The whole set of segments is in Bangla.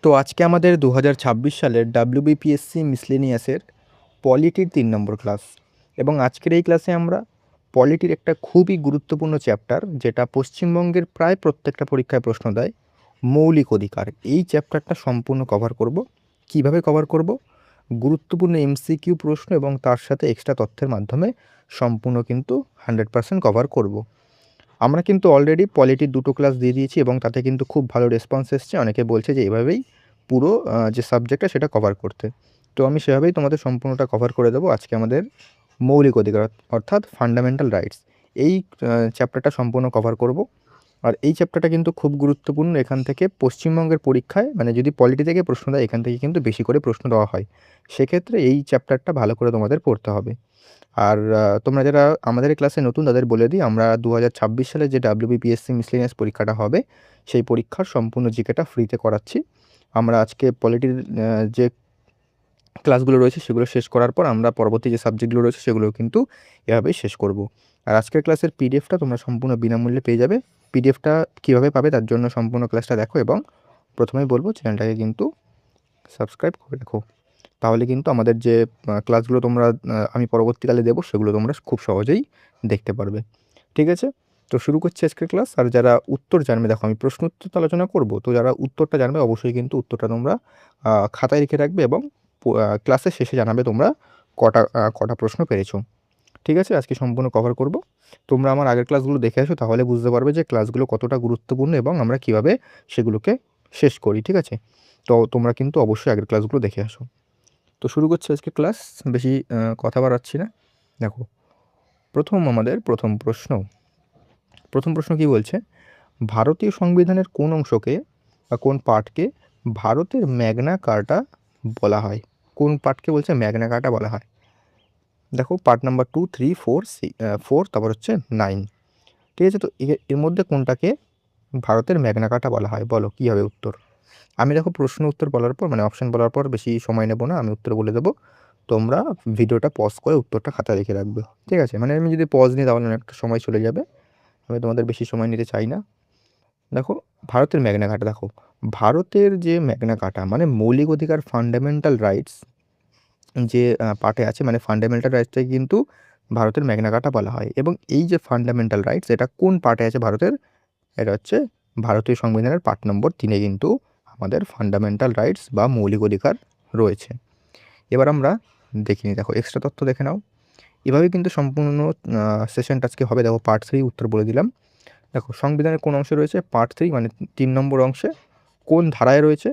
তো আজকে আমাদের 2026 সালের ডাব্লিউবিপিএসসি মিসলেনিয়াসের পলিটির 3 নম্বর ক্লাস। এবং আজকের এই ক্লাসে আমরা পলিটির একটা খুবই গুরুত্বপূর্ণ চ্যাপ্টার, যেটা পশ্চিমবঙ্গের প্রায় প্রত্যেকটা পরীক্ষায় প্রশ্ন দেয়, মৌলিক অধিকার। এই চ্যাপ্টারটা সম্পূর্ণ কভার করব। কিভাবে কভার করব? গুরুত্বপূর্ণ এমসিকিউ প্রশ্ন এবং তার সাথে এক্সট্রা তথ্যের মাধ্যমে সম্পূর্ণ কিন্তু 100% কভার করব। আমরা কিন্তু অলরেডি পলিটির 2টো ক্লাস দিয়ে দিয়েছি এবং তাতে কিন্তু খুব ভালো রেসপন্স এসছে। অনেকে বলছে যে এভাবেই পুরো যে সাবজেক্টটা সেটা কভার করতে। তো আমি সেভাবেই তোমাদের সম্পূর্ণটা কভার করে দেবো। আজকে আমাদের মৌলিক অধিকার অর্থাৎ ফান্ডামেন্টাল রাইটস, এই চ্যাপ্টারটা সম্পূর্ণ কভার করব। আর এই চ্যাপ্টারটা কিন্তু খুব গুরুত্বপূর্ণ। এখান থেকে পশ্চিমবঙ্গের পরীক্ষায়, মানে যদি পলিটি থেকে প্রশ্ন দেয়, এখান থেকে কিন্তু বেশি করে প্রশ্ন দেওয়া হয়। সেক্ষেত্রে এই চ্যাপ্টারটা ভালো করে তোমাদের পড়তে হবে। আর তোমরা যারা আমাদের এই ক্লাসে নতুন, তাদের বলে দিই, আমরা 2026 সালে যে ডাব্লিউবিপিএসসি মিসলেনিয়াস পরীক্ষাটা হবে, সেই পরীক্ষার সম্পূর্ণ জিকেটা ফ্রিতে করাচ্ছি। আমরা আজকে পলিটির যে ক্লাসগুলো রয়েছে সেগুলো শেষ করার পর আমরা পরবর্তী যে সাবজেক্টগুলো রয়েছে সেগুলো কিন্তু এভাবেই শেষ করব। আর আজকের ক্লাসের পিডিএফটা তোমরা সম্পূর্ণ বিনামূল্যে পেয়ে যাবে। পিডিএফটা কীভাবে পাবে তার জন্য সম্পূর্ণ ক্লাসটা দেখো, এবং প্রথমেই বলবো চ্যানেলটাকে কিন্তু সাবস্ক্রাইব করে রাখো। তাহলে কিন্তু আমাদের যে ক্লাসগুলো তোমরা আমি পরবর্তীকালে দেবো, সেগুলো তোমরা খুব সহজেই দেখতে পারবে। ঠিক আছে? তো শুরু করছি আজকের ক্লাস। আর যারা উত্তর জানবে, দেখো আমি প্রশ্ন উত্তর তো আলোচনা করব, তো যারা উত্তরটা জানবে অবশ্যই কিন্তু উত্তরটা তোমরা খাতায় লিখে রাখবে এবং ক্লাসের শেষে জানাবে তোমরা কটা প্রশ্ন পেরেছো। ঠিক আছে? আজকে সম্পূর্ণ কভার করব। তোমরা আমার আগের ক্লাসগুলো দেখে আসো, তাহলে বুঝতে পারবে যে ক্লাসগুলো কতটা গুরুত্বপূর্ণ এবং আমরা কিভাবে সেগুলোকে শেষ করি। ঠিক আছে? তো তোমরা কিন্তু অবশ্যই আগের ক্লাসগুলো দেখে আসো। তো শুরু করছি আজকে ক্লাস, বেশি কথা বাড়াচ্ছি না। দেখো, আমাদের প্রথম প্রশ্ন কি বলছে? ভারতীয় সংবিধানের কোন অংশকে বা কোন পার্টকে ভারতের ম্যাগনা কার্টা বলা হয়? কোন পার্টকে বলছে ম্যাগনা কার্টা বলা হয়? দেখো, পার্ট নাম্বার 2, 3, 4, 4, তারপর হচ্ছে 9। ঠিক আছে? তো এর মধ্যে কোনটাকে ভারতের ম্যাগনা কার্টা বলা হয়? বলো কী হবে উত্তর। আমি দেখো প্রশ্ন উত্তর বলার পর, মানে অপশান বলার পর বেশি সময় নেব না, আমি উত্তর বলে দেবো। তোমরা ভিডিওটা পজ করে উত্তরটা খাতায় লিখে রাখবে। ঠিক আছে? মানে আমি যদি পজ নিই তাহলে অনেকটা সময় চলে যাবে। আমি তোমাদের বেশি সময় নিতে চাই না। দেখো, ভারতের ম্যাগনা কার্টা, দেখো ভারতের যে ম্যাগনা কার্টা মানে মৌলিক অধিকার, ফান্ডামেন্টাল রাইটস যে পার্টে আছে, মানে ফান্ডামেন্টাল রাইটসটাকে কিন্তু ভারতের ম্যাগনা কার্টা বলা হয়। এবং এই যে ফান্ডামেন্টাল রাইটস, এটা কোন পার্টে আছে ভারতের? এটা হচ্ছে ভারতীয় সংবিধানের পার্ট নম্বর 3-এ কিন্তু আমাদের ফান্ডামেন্টাল রাইটস বা মৌলিক অধিকার রয়েছে। এবার আমরা দেখিনি, দেখো এক্সট্রা তথ্য দেখে নাও। এভাবে কিন্তু সম্পূর্ণ সেশনটা আজকে হবে। দেখো, পার্ট 3 উত্তর বলে দিলাম। দেখো, সংবিধানের কোন অংশে রয়েছে? পার্ট 3 মানে 3 নম্বর অংশে। কোন ধারায় রয়েছে?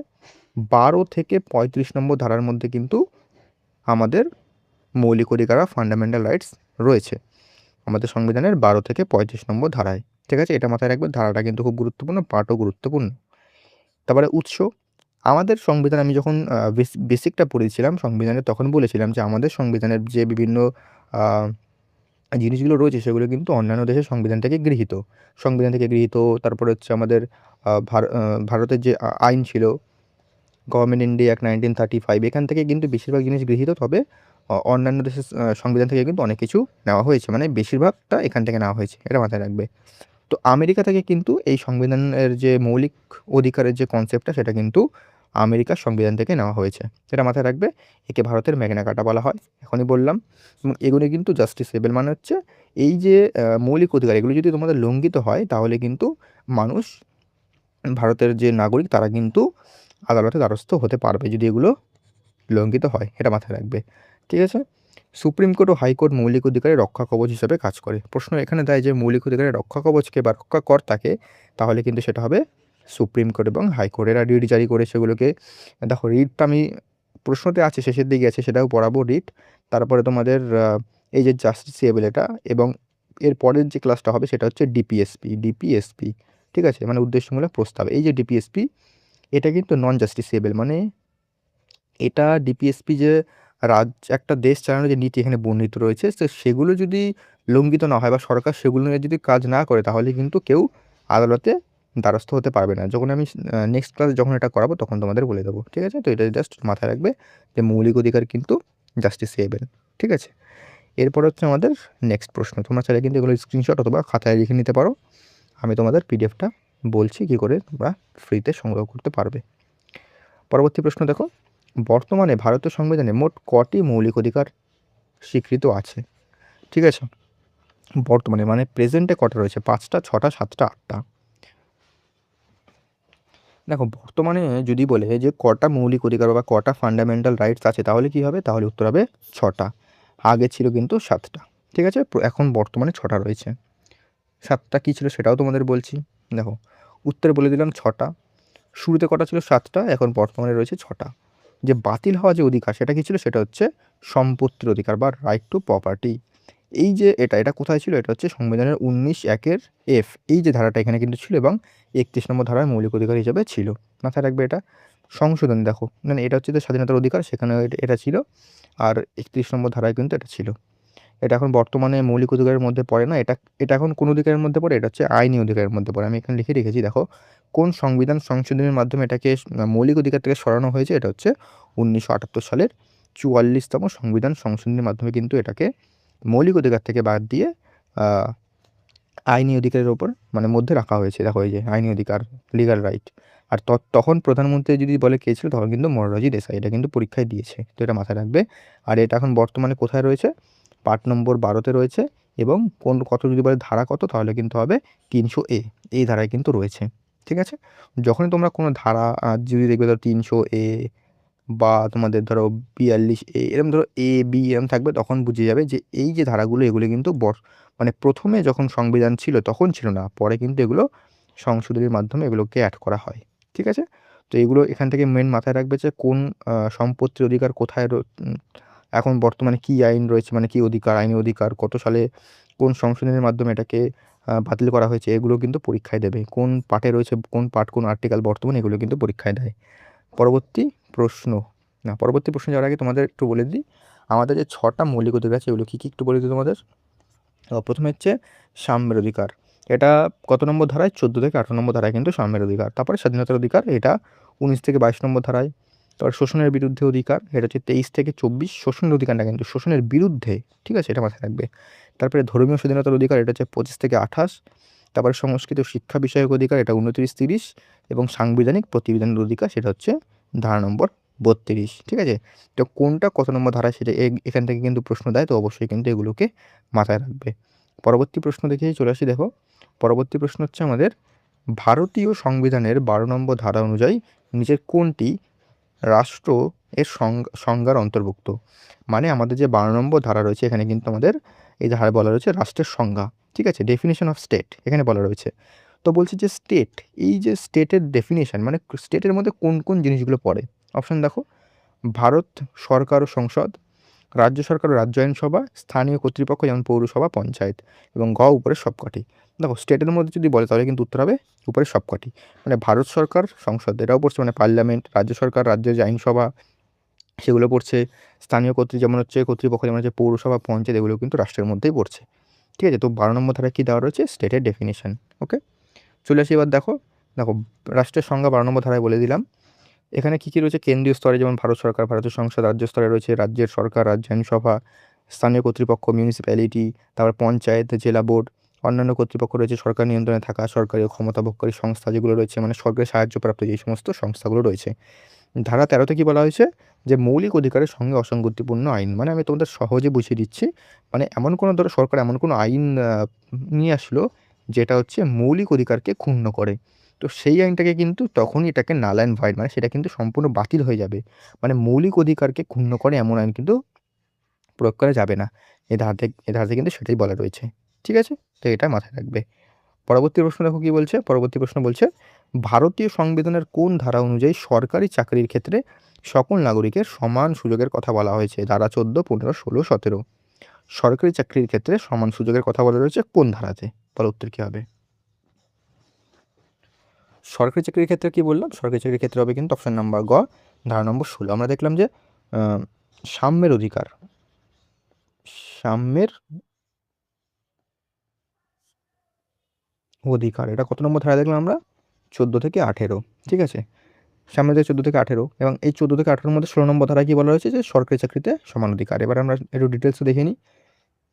12 থেকে 35 নম্বর ধারার মধ্যে কিন্তু আমাদের মৌলিক অধিকার বা ফান্ডামেন্টাল রাইটস রয়েছে আমাদের সংবিধানের 12 থেকে 35 নম্বর ধারায়। ঠিক আছে? এটা মাথায় রাখবে, ধারাটা কিন্তু খুব গুরুত্বপূর্ণ, পার্টও গুরুত্বপূর্ণ। তারপরে উৎস। আমাদের সংবিধান, আমি যখন বেসিকটা পড়েছিলাম সংবিধানের, তখন বলেছিলাম যে আমাদের সংবিধানের যে বিভিন্ন আ জিনিসগুলো রয়েছে সেগুলো কিন্তু অন্যান্য দেশের সংবিধান থেকে গৃহীত। তারপরে হচ্ছে আমাদের ভারতের যে আইন ছিল, গভর্নমেন্ট ইন্ডিয়া অ্যাক্ট 1935, এখান থেকে কিন্তু বেশিরভাগ জিনিস গৃহীত। তবে অন্যান্য দেশের সংবিধান থেকে কিন্তু অনেক কিছু নেওয়া হয়েছে, মানে বেশিরভাগটা এখান থেকে নেওয়া হয়েছে। এটা মাথায় রাখবে। তো আমেরিকা থেকে কিন্তু এই সংবিধানের যে মৌলিক অধিকারের যে কনসেপ্টটা, সেটা কিন্তু আমেরিকার সংবিধান থেকে নেওয়া হয়েছে। এটা মাথায় রাখবে। একে ভারতের ম্যাগনা কার্টা বলা হয়, এখনই বললাম। এবং এগুলো কিন্তু জাস্টিসেবল, মানে হচ্ছে এই যে মৌলিক অধিকার, এগুলো যদি তোমাদের লঙ্ঘিত হয় তাহলে কিন্তু মানুষ, ভারতের যে নাগরিক, তারা কিন্তু আদালতে দ্বারস্থ হতে পারবে যদি এগুলো লঙ্ঘিত হয়। এটা মাথায় রাখবে। ঠিক আছে? সুপ্রিম কোর্ট ও হাইকোর্ট মৌলিক অধিকারের রক্ষা কবচ হিসাবে কাজ করে। প্রশ্ন এখানে দেয় যে মৌলিক অধিকারের রক্ষা কবচকে বা রক্ষাকর্তাকে, তাহলে কিন্তু সেটা হবে সুপ্রিম কোর্ট এবং হাইকোর্ট। এরা রিট জারি করে সেগুলোকে। দেখো, রিটটা আমি প্রশ্নতে আছে, শেষের দিকে আছে, সেটাও পড়াবো রিট। তারপরে তোমাদের এই যে জাস্টিসিয়েবল, এটা, এবং এর পরের যে ক্লাসটা হবে সেটা হচ্ছে ডিপিএসপি। ঠিক আছে? মানে উদ্দেশ্যমূলক প্রস্তাব। এই যে ডিপিএসপি, এটা কিন্তু নন জাস্টিসিয়েবল, মানে এটা ডিপিএসপি যে একটা দেশ চালানোর যে নীতি এখানে বর্ণিত রয়েছে, তো সেগুলো যদি লঙ্ঘিত না হয় বা সরকার সেগুলো নিয়ে যদি কাজ না করে, তাহলে কিন্তু কেউ আদালতে দ্বারস্থ হতে পারবে না। যখন আমি নেক্সট ক্লাস যখন এটা করাবো তখন তোমাদের বলে দেবো। ঠিক আছে? তো এটা জাস্ট মাথায় রাখবে যে মৌলিক অধিকার কিন্তু জাস্টিসিয়েবল। ঠিক আছে? এরপর হচ্ছে আমাদের নেক্সট প্রশ্ন। তোমরা চাইলে কিন্তু এগুলো স্ক্রিনশট অথবা খাতায় লিখে নিতে পারো। আমি তোমাদের পিডিএফটা বলছি কী করে তোমরা ফ্রিতে সংগ্রহ করতে পারবে। পরবর্তী প্রশ্ন দেখো, বর্তমানে ভারতীয় সংবিধানে মোট কটি মৌলিক অধিকার স্বীকৃত আছে? ঠিক আছে, বর্তমানে মানে প্রেজেন্টে কটা রয়েছে? 5টা, 6টা, 7টা, 8টা। দেখো বর্তমানে যদি বলে যে কটা মৌলিক অধিকার বা কটা ফান্ডামেন্টাল রাইটস আছে, তাহলে কি হবে? তাহলে উত্তর হবে 6টা। আগে ছিল কিন্তু 7টা। ঠিক আছে, এখন বর্তমানে 6টা রয়েছে। 7টা কী ছিল সেটাও তোমাদের বলছি। দেখো উত্তরে বলে দিলাম 6টা। শুরুতে কটা ছিল? 7টা, এখন বর্তমানে রয়েছে 6টা। যে বাতিল হওয়া যে অধিকার সেটা কী ছিল? সেটা হচ্ছে সম্পত্তির অধিকার বা রাইট টু প্রপার্টি। এই যে এটা কোথায় ছিল? এটা হচ্ছে সংবিধানের 19(1)-এর F, এই যে ধারাটা এখানে কিন্তু ছিল, এবং 31 নম্বর ধারায় মৌলিক অধিকার হিসেবে ছিল। মাথায় রাখবে এটা। সংশোধন দেখো, মানে এটা হচ্ছে যে স্বাধীনতার অধিকার, সেখানে এটা ছিল, আর 31 নম্বর ধারায় কিন্তু এটা ছিল। এটা এখন বর্তমানে মৌলিক অধিকারের মধ্যে পড়ে না। এটা এখন কোন অধিকারের মধ্যে পড়ে? এটা হচ্ছে আইনি অধিকারের মধ্যে পড়ে। আমি এখানে লিখে রেখেছি, দেখো কোন সংবিধান সংশোধনের মাধ্যমে এটাকে মৌলিক অধিকার থেকে সরানো হয়েছে। এটা হচ্ছে 1978 সালের 44তম সংবিধান সংশোধনের মাধ্যমে কিন্তু এটাকে মৌলিক অধিকার থেকে বাদ দিয়ে আইনি অধিকারের ওপর মানে মধ্যে রাখা হয়েছে। দেখো এই যে আইনি অধিকার, লিগাল রাইট। আর তখন প্রধানমন্ত্রী যদি বলে কে ছিল, তখন কিন্তু মোরারজি দেশাই। এটা কিন্তু পরীক্ষায় দিয়েছে, তো এটা মাথায় রাখবে। আর এটা এখন বর্তমানে কোথায় রয়েছে? পার্ট নম্বর 12-তে রয়েছে, এবং কত যদি বলে ধারা কত, তাহলে কিন্তু হবে 300A, এই ধারায় কিন্তু রয়েছে। ঠিক আছে, যখনই তোমরা কোনো ধারা যদি দেখবে, ধরো 300A বা তোমাদের ধরো 42A, এরকম ধরো A, B এরকম থাকবে, তখন বুঝে যাবে যে এই যে ধারাগুলো, এগুলো কিন্তু মানে প্রথমে যখন সংবিধান ছিল তখন ছিল না, পরে কিন্তু এগুলো সংশোধনীর মাধ্যমে এগুলোকে অ্যাড করা হয়। ঠিক আছে, তো এগুলো এখান থেকে মেন মাথায় রাখবে যে কোন সম্পত্তির অধিকার কোথায় এখন বর্তমানে কী আইন রয়েছে, মানে কী অধিকার, আইনি অধিকার কত সালে কোন সংশোধনীর মাধ্যমে এটাকে বাতিল করা হয়েছে, এগুলো কিন্তু পরীক্ষায় দেবে। কোন পার্টে রয়েছে, কোন পার্ট, কোন আর্টিকেল বর্তমানে, এগুলো কিন্তু পরীক্ষায় দেয়। পরবর্তী প্রশ্ন, পরবর্তী প্রশ্ন যাওয়ার আগে তোমাদের একটু বলে দিই, আমাদের যে 6টা মৌলিক অধিকার আছে এগুলো কী কী একটু বলে দিই তোমাদের। প্রথমে হচ্ছে সাম্যের অধিকার, এটা কত নম্বর ধারায়? 14 থেকে 18 নম্বর ধারায় কিন্তু সাম্যের অধিকার। তারপরে স্বাধীনতার অধিকার, এটা 19 থেকে 22 নম্বর ধারায়। তারপর শোষণের বিরুদ্ধে অধিকার, এটা হচ্ছে 23 থেকে 24। শোষণের অধিকারটা কিন্তু শোষণের বিরুদ্ধে, ঠিক আছে, এটা মাথায় রাখবে। তারপরে ধর্মীয় স্বাধীনতার অধিকার, এটা হচ্ছে 25 থেকে 28। তারপরে সংস্কৃত শিক্ষা বিষয়ক অধিকার, এটা 29-30। এবং সাংবিধানিক প্রতিবিধানের অধিকার, সেটা হচ্ছে ধারা নম্বর 32। ঠিক আছে, তো কোনটা কত নম্বর ধারায় সেটা এখান থেকে কিন্তু প্রশ্ন দেয়, তো অবশ্যই কিন্তু এগুলোকে মাথায় রাখবে। পরবর্তী প্রশ্ন দেখেই চলে আসি। দেখো পরবর্তী প্রশ্ন হচ্ছে আমাদের, ভারতীয় সংবিধানের 12 নম্বর ধারা অনুযায়ী নিচের কোনটি রাষ্ট্র এর সংজ্ঞার অন্তর্ভুক্ত? মানে আমাদের যে 12 নম্বর ধারা রয়েছে, এখানে কিন্তু আমাদের এই ধারায় বলা রয়েছে রাষ্ট্রের সংজ্ঞা। ঠিক আছে, ডেফিনেশন অফ স্টেট এখানে বলা রয়েছে। তো বলছি যে স্টেট, এই যে স্টেটের ডেফিনেশন, মানে স্টেটের মধ্যে কোন কোন জিনিসগুলো পড়ে? অপশান দেখো, ভারত সরকার ও সংসদ, রাজ্য সরকার ও রাজ্য আইনসভা, স্থানীয় কর্তৃপক্ষ যেমন পৌরসভা, পঞ্চায়েত, এবং উপরের সবকটি। দেখো স্টেটের মধ্যে যদি বলে, তাহলে কিন্তু উত্তর হবে উপরের সবকটি। মানে ভারত সরকার, সংসদ, এটাও পড়ছে, মানে পার্লামেন্ট। রাজ্য সরকার, রাজ্যের যে আইনসভা সেগুলো পড়ছে। স্থানীয় যেমন হচ্ছে কর্তৃপক্ষ, যেমন হচ্ছে পৌরসভা, পঞ্চায়েত, এগুলো কিন্তু রাষ্ট্রের মধ্যেই পড়ছে। ঠিক আছে, তো 12 নম্বর ধারায় কী দেওয়া রয়েছে? স্টেটের ডেফিনেশন। ওকে, চলে আসি এবার। দেখো দেখো রাষ্ট্রের সংজ্ঞা 12 নম্বর ধারায় বলে দিলাম। এখানে কী কী রয়েছে? কেন্দ্রীয় স্তরে যেমন ভারত সরকার, ভারতের সংসদ। রাজ্য স্তরে রয়েছে রাজ্যের সরকার, রাজ্য আইনসভা, স্থানীয় কর্তৃপক্ষ, মিউনিসিপ্যালিটি, তারপর পঞ্চায়েত, জেলা বোর্ড। অন্যান্য কর্তৃপক্ষ রয়েছে সরকার নিয়ন্ত্রণে থাকা সরকারি ও ক্ষমতাভোগকারী সংস্থা, যেগুলো রয়েছে মানে সরকারের সাহায্যপ্রাপ্ত যে সমস্ত সংস্থাগুলো রয়েছে। ধারা 13-তে কী বলা হয়েছে? যে মৌলিক অধিকারের সঙ্গে অসঙ্গতিপূর্ণ আইন। মানে আমি তোমাদের সহজে বুঝিয়ে দিচ্ছি, মানে এমন কোনো, ধরো সরকার এমন কোনো আইন নিয়ে আসলো যেটা হচ্ছে মৌলিক অধিকারকে ক্ষুণ্ণ করে, তো সেই আইনটাকে কিন্তু তখনই এটাকে নাল অ্যান্ড ভয়েড, মানে সেটা কিন্তু সম্পূর্ণ বাতিল হয়ে যাবে। মানে মৌলিক অধিকারকে ক্ষুণ্ণ করে এমন আইন কিন্তু প্রয়োগ করা যাবে না। এ ধারাতে কিন্তু সেটাই বলা রয়েছে। ঠিক আছে, তো এটা মাথায় রাখবে। পরবর্তী প্রশ্ন দেখো কী বলছে। পরবর্তী প্রশ্ন বলছে, ভারতীয় সংবিধানের কোন ধারা অনুযায়ী সরকারি চাকরির ক্ষেত্রে সকল নাগরিকের সমান সুযোগের কথা বলা হয়েছে? ধারা 14, 15, 16, 17। সরকারি চাকরির ক্ষেত্রে সমান সুযোগের কথা বলা রয়েছে কোন ধারাতে? বলো উত্তর কী হবে? সরকারি চাকরির ক্ষেত্রে কী বললাম? সরকারি চাকরির ক্ষেত্রে হবে কিন্তু অপশান নাম্বার গ, ধারা নম্বর 16। আমরা দেখলাম যে সাম্যের অধিকার, সাম্যের অধিকার, এটা কত নম্বর ধারা দেখলাম আমরা? 14 থেকে 18। ঠিক আছে, সামনে যে 14 থেকে 18, এবং এই 14 থেকে 18-র মধ্যে 16 নম্বর ধারায় কী বলা হয়েছে? যে সরকারি চাকরিতে সমান অধিকার। এবার আমরা একটু ডিটেলসে দেখে নিই।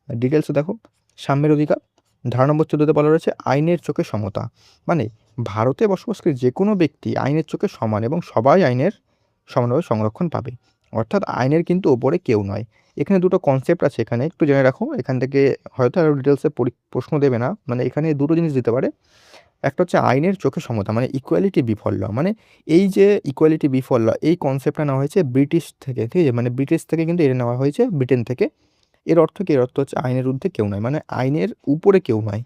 ডিটেলসে দেখো, সাম্যের অধিকার ধারা নম্বর 14-তে বলা রয়েছে আইনের চোখে সমতা। মানে ভারতে বসবাসকারী যে কোনো ব্যক্তি আইনের চোখে সমান, এবং সবাই আইনের সমানভাবে সংরক্ষণ পাবে। অর্থাৎ আইনের কিন্তু ওপরে কেউ নয়। এখানে দুটো কনসেপ্ট আছে, এখানে একটু জেনে রাখো। এখান থেকে হয়তো আরও ডিটেলসে প্রশ্ন দেবে না, মানে এখানে দুটো জিনিস দিতে পারে। একটা হচ্ছে আইনের চোখে সমতা, মানে ইকুয়ালিটি বিফল ল। মানে এই যে ইকুয়ালিটি বিফল ল, এই কনসেপ্টটা নেওয়া হয়েছে ব্রিটিশ থেকে, ঠিক আছে? মানে ব্রিটিশ থেকে কিন্তু এটা নেওয়া হয়েছে, ব্রিটেন থেকে। এর অর্থ কি? এর অর্থ হচ্ছে আইনের ঊর্ধ্বে কেউ নয়, মানে আইনের উপরে কেউ নয়।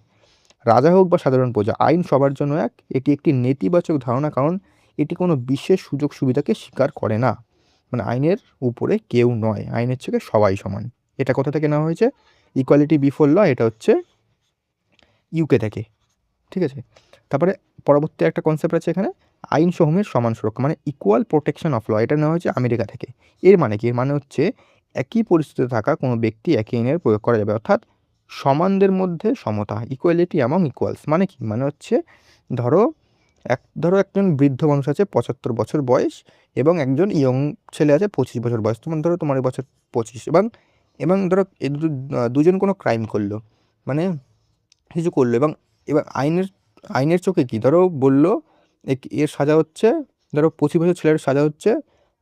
রাজা হোক বা সাধারণ প্রজা, আইন সবার জন্য এক। এটি একটি নেতিবাচক ধারণা, কারণ এটি কোনো বিশেষ সুযোগ সুবিধাকে স্বীকার করে না। মানে আইনের উপরে কেউ নয়, আইনের চোখে সবাই সমান। এটা কোথা থেকে নেওয়া হয়েছে? ইকুয়ালিটি বিফোর ল, এটা হচ্ছে ইউকে থেকে, ঠিক আছে? তারপরে পরবর্তী একটা কনসেপ্ট আছে এখানে, আইন সমূহের সমান সুরক্ষা, মানে ইকুয়াল প্রোটেকশন অফ ল, এটা নেওয়া হয়েছে আমেরিকা থেকে। এর মানে কি? এর মানে হচ্ছে একই পরিস্থিতিতে থাকা কোনো ব্যক্তি একই আইনের প্রয়োগ করা যাবে, অর্থাৎ সমানদের মধ্যে সমতা, ইকুয়ালিটি অ্যামং ইকুয়ালস। মানে কি? মানে হচ্ছে ধরো একজন বৃদ্ধ মানুষ আছে 75 বছর বয়স, এবং একজন ইয়ং ছেলে আছে 25 বছর বয়স। ধরো তোমার এই বছর 25, এবং এবং ধরো এই দুজন কোনো ক্রাইম করলো, মানে কিছু করলো, এবং এবার আইনের চোখে কি? ধরো বললো এর সাজা হচ্ছে, ধরো 25 বছর ছেলের সাজা হচ্ছে,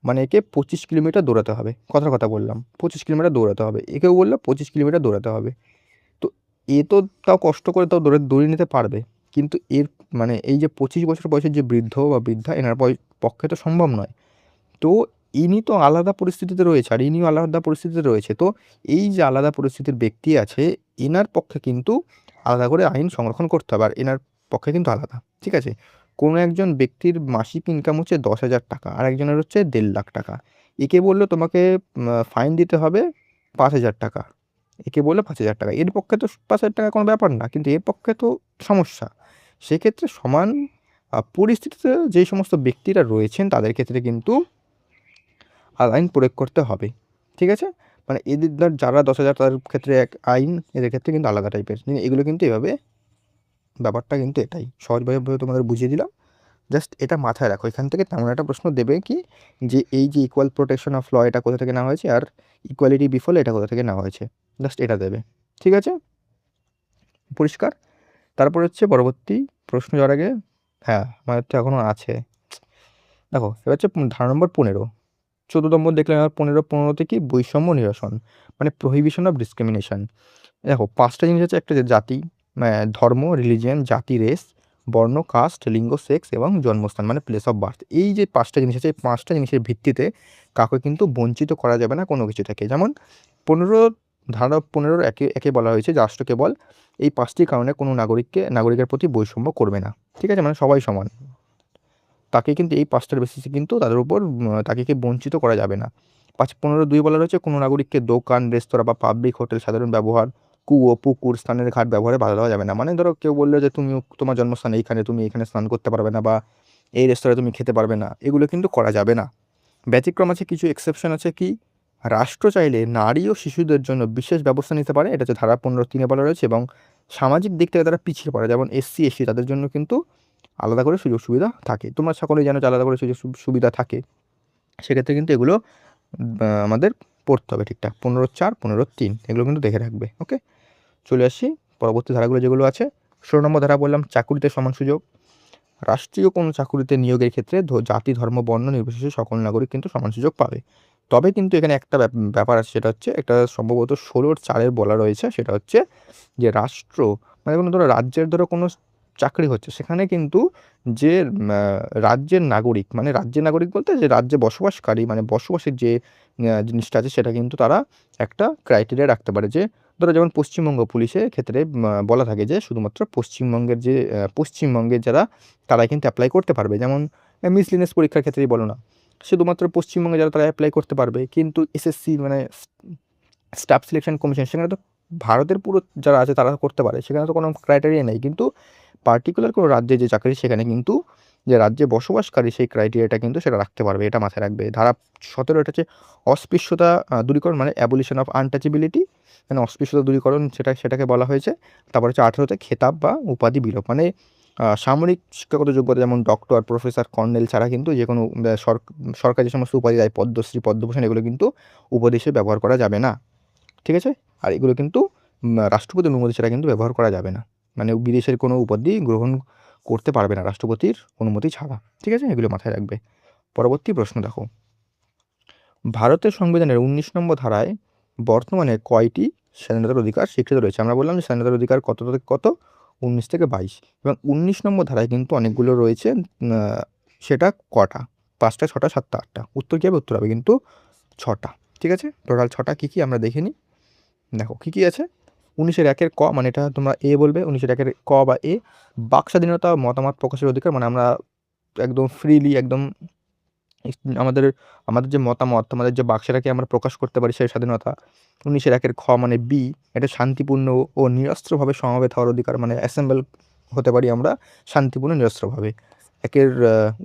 মানে একে 25 কিলোমিটার দৌড়াতে হবে। কথার কথা বললাম, 25 কিলোমিটার দৌড়াতে হবে। একেও বললো 25 কিলোমিটার দৌড়াতে হবে। তো এ তো তাও কষ্ট করে তাও দৌড়িয়ে নিতে পারবে, কিন্তু এর মানে এই যে 25 বছর বয়সের যে বৃদ্ধ বা বৃদ্ধা, এনার পক্ষে তো সম্ভব নয়। তো ইনি তো আলাদা পরিস্থিতিতে রয়েছে, আর ইনিও আলাদা পরিস্থিতিতে রয়েছে। তো এই যে আলাদা পরিস্থিতির ব্যক্তি আছে, এনার পক্ষে কিন্তু আলাদা করে আইন সংরক্ষণ করতে হবে, আর এনার পক্ষে কিন্তু আলাদা, ঠিক আছে? কোনো একজন ব্যক্তির মাসিক ইনকাম হচ্ছে 10,000 টাকা, আর একজনের হচ্ছে 1.5 লাখ টাকা। একে বললো তোমাকে ফাইন দিতে হবে 5,000 টাকা, একে বললো 5,000 টাকা। এর পক্ষে তো 5,000 টাকা কোনো ব্যাপার না, কিন্তু এর পক্ষে তো সমস্যা। সেক্ষেত্রে সমান পরিস্থিতিতে যেই সমস্ত ব্যক্তিরা রয়েছেন, তাদের ক্ষেত্রে কিন্তু আইন প্রয়োগ করতে হবে, ঠিক আছে? মানে এদের যারা 10,000, তাদের ক্ষেত্রে এক আইন, এদের ক্ষেত্রে কিন্তু আলাদা টাইপের। এগুলো কিন্তু এভাবে, ব্যাপারটা কিন্তু এটাই সহজভাবে তোমাদের বুঝিয়ে দিলাম। জাস্ট এটা মাথায় রাখো। এখান থেকে তেমন একটা প্রশ্ন দেবে কি, যে এই যে ইকুয়াল প্রোটেকশন অফ ল, এটা কোথা থেকে নেওয়া হয়েছে, আর ইকুয়ালিটি বিফল এটা কোথা থেকে নেওয়া হয়েছে, জাস্ট এটা দেবে, ঠিক আছে? পরিষ্কার? তারপর হচ্ছে পরবর্তী প্রশ্ন যাওয়ার আগে, হ্যাঁ আমাদের তো এখনও আছে। দেখো এবার হচ্ছে ধারা নম্বর 15। 14 নম্বর দেখলাম, আর 15 কি? বৈষম্য নিরসন, মানে প্রহিবিশন অফ ডিসক্রিমিনেশন। দেখো 5টা জিনিস আছে, একটা যে জাতি, ধর্ম, রিলিজিয়ন, জাতি, রেস, বর্ণ, কাস্ট, লিঙ্গ, সেক্স এবং জন্মস্থান, মানে প্লেস অফ বার্থ। এই যে 5টা জিনিস আছে, এই 5টা জিনিসের ভিত্তিতে কাউকে কিন্তু বঞ্চিত করা যাবে না কোনো কিছু থেকে। যেমন 15 একে একে বলা হয়েছে যে রাষ্ট্র কেবল এই 5টি কারণে কোনো নাগরিকের প্রতি বৈষম্য করবে না, ঠিক আছে? মানে সবাই সমান, তাকে কিন্তু এই 5টার বেসিসে কিন্তু তাদের উপর তাকে বঞ্চিত করা যাবে না। 15(2) বলা রয়েছে, কোনো নাগরিককে দোকান, রেস্তোরাঁ বা পাবলিক হোটেল সাধারণ ব্যবহার, কুয়ো, পুকুর, স্নানের ঘাট ব্যবহারে বাধা দেওয়া যাবে না। মানে ধরো কেউ বললো যে তুমি, তোমার জন্মস্থান এইখানে, তুমি এখানে স্নান করতে পারবে না, বা এই রেস্তোরাঁয় তুমি খেতে পারবে না, এগুলো কিন্তু করা যাবে না। ব্যতিক্রম আছে, কিছু এক্সেপশন আছে। কি? রাষ্ট্র চাইলে নারী ও শিশুদের জন্য বিশেষ ব্যবস্থা নিতে পারে, এটা হচ্ছে ধারা 15(3) বলা রয়েছে। এবং সামাজিক দিক থেকে তারা পিছিয়ে পড়ে, যেমন এসসি, এসটি, তাদের জন্য কিন্তু আলাদা করে সুযোগ সুবিধা থাকে। তোমরা সকলেই জানো যে আলাদা করে সুযোগ সুবিধা থাকে। সেক্ষেত্রে কিন্তু এগুলো আমাদের পড়তে হবে ঠিকঠাক। 15(4), 15(3) এগুলো কিন্তু দেখে রাখবে। ওকে, চলে আসি পরবর্তী ধারাগুলো যেগুলো আছে। 16 নম্বর ধারা বললাম, চাকুরিতে সমান সুযোগ। রাষ্ট্রীয় কোনো চাকুরিতে নিয়োগের ক্ষেত্রে জাতি, ধর্ম, বর্ণ নির্বিশেষে সকল নাগরিক কিন্তু সমান সুযোগ পাবে। তবে কিন্তু এখানে একটা ব্যাপার আছে, সেটা হচ্ছে একটা সম্ভবত 16(4) বলা রয়েছে, সেটা হচ্ছে যে রাষ্ট্র, মানে কোনো ধরো রাজ্যের ধরো কোনো চাকরি হচ্ছে, সেখানে কিন্তু যে রাজ্যের নাগরিক, মানে রাজ্যের নাগরিক বলতে যে রাজ্যে বসবাসকারী, মানে বসবাসের যে জিনিসটা আছে, সেটা কিন্তু তারা একটা ক্রাইটেরিয়া রাখতে পারে। যে ধরো যেমন পশ্চিমবঙ্গ পুলিশের ক্ষেত্রে বলা থাকে যে শুধুমাত্র পশ্চিমবঙ্গের যারা, তারাই কিন্তু অ্যাপ্লাই করতে পারবে। যেমন মিসলিনিয়াস পরীক্ষার ক্ষেত্রেই বলো না, শুধুমাত্র পশ্চিমবঙ্গে যারা, তারা অ্যাপ্লাই করতে পারবে। কিন্তু এসএসসি, মানে স্টাফ সিলেকশন কমিশন, সেখানে তো ভারতের পুরো যারা আছে তারা করতে পারে, সেখানে তো কোনো ক্রাইটেরিয়া নেই। কিন্তু পার্টিকুলার কোনো রাজ্যে যে চাকরি, সেখানে কিন্তু যে রাজ্যে বসবাসকারী, সেই ক্রাইটেরিয়াটা কিন্তু সেটা রাখতে পারবে, এটা মাথায় রাখবে। ধারা 17, এটা হচ্ছে অস্পৃশ্যতা দূরীকরণ, মানে অ্যাবলিশন অফ আনটাচেবিলিটি, মানে অস্পৃশ্যতা দূরীকরণ, সেটাকে বলা হয়েছে। তারপর হচ্ছে 18তে খেতাব বা উপাধি বিলোপ, মানে সামরিক শিক্ষাগত যোগ্যতা, যেমন ডক্টর, প্রফেসর, কর্নেল ছাড়া কিন্তু যে কোনো সরকার যে সমস্ত উপাধি দেয়, পদ্মশ্রী, পদ্মভূষণ, এগুলো কিন্তু উপাধি হিসেবে ব্যবহার করা যাবে না, ঠিক আছে? আর এগুলো কিন্তু রাষ্ট্রপতির অনুমতি ছাড়া কিন্তু ব্যবহার করা যাবে না, মানে বিদেশের কোনো উপাধি গ্রহণ করতে পারবে না রাষ্ট্রপতির অনুমতি ছাড়া, ঠিক আছে? এগুলো মাথায় রাখবে। পরবর্তী প্রশ্ন দেখো, ভারতের সংবিধানের ১৯ নম্বর ধারায় বর্তমানে কয়টি স্বাধীনতার অধিকার স্বীকৃত রয়েছে? আমরা বললাম যে স্বাধীনতার অধিকার কত থেকে কত? ১৯ থেকে ২২ এবং ১৯ নম্বর ধারায় কিন্তু অনেকগুলো রয়েছে। সেটা কটা? ৫টা, ৬টা, ৭টা, ৮টা। উত্তর কী হবে? উত্তর হবে কিন্তু ৬টা। ঠিক আছে? টোটাল ৬টা কী, কী আমরা দেখে নিই। দেখো কী, কী আছে? ১৯-এর ১-এর ক, মানে এটা তোমরা এ বলবে। ১৯-এর ১-এর ক বা এ, বাক স্বাধীনতা, মতামত প্রকাশের অধিকার, মানে আমরা একদম ফ্রিলি একদম আমাদের আমাদের যে মতামত, আমাদের যে বাক সেটাকে আমরা প্রকাশ করতে পারি, সেই স্বাধীনতা। ১৯-এর ১-এর খ মানে বি, এটা শান্তিপূর্ণ ও নিরস্ত্রভাবে সমবেত হওয়ার অধিকার, মানে অ্যাসেম্বল হতে পারি আমরা শান্তিপূর্ণ নিরস্ত্রভাবে।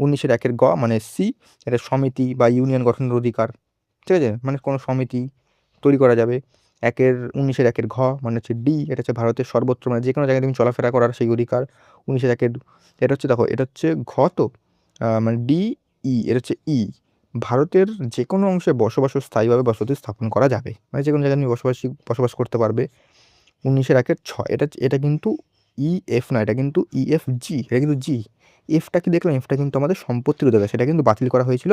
১৯-এর ১-এর গ মানে সি, এটা সমিতি বা ইউনিয়ন গঠনের অধিকার। ঠিক আছে? মানে কোনো সমিতি তৈরি করা যাবে। ১৯-এর ১-এর ঘ মানে হচ্ছে ডি, এটা হচ্ছে ভারতের সর্বত্র, মানে যে কোনো জায়গায় তুমি চলাফেরা করার সেই অধিকার। ১৯-এর ১-এর এটা হচ্ছে, দেখো এটা হচ্ছে ঘ, তো মানে ডি ই, এটা হচ্ছে ই, ভারতের যে কোনো অংশে বসবাস ও স্থায়ীভাবে বসতি স্থাপন করা যাবে, মানে যে কোনো জায়গায় তুমি বসবাস করতে পারবে। ১৯-এর ১-এর ছ, এটা কিন্তু ই এফ না, এটা কিন্তু ই এফ জি, এটা কিন্তু জি। এফটা কি দেখলাম? এফটা কিন্তু আমাদের সম্পত্তির অধিকার, সেটা কিন্তু বাতিল করা হয়েছিল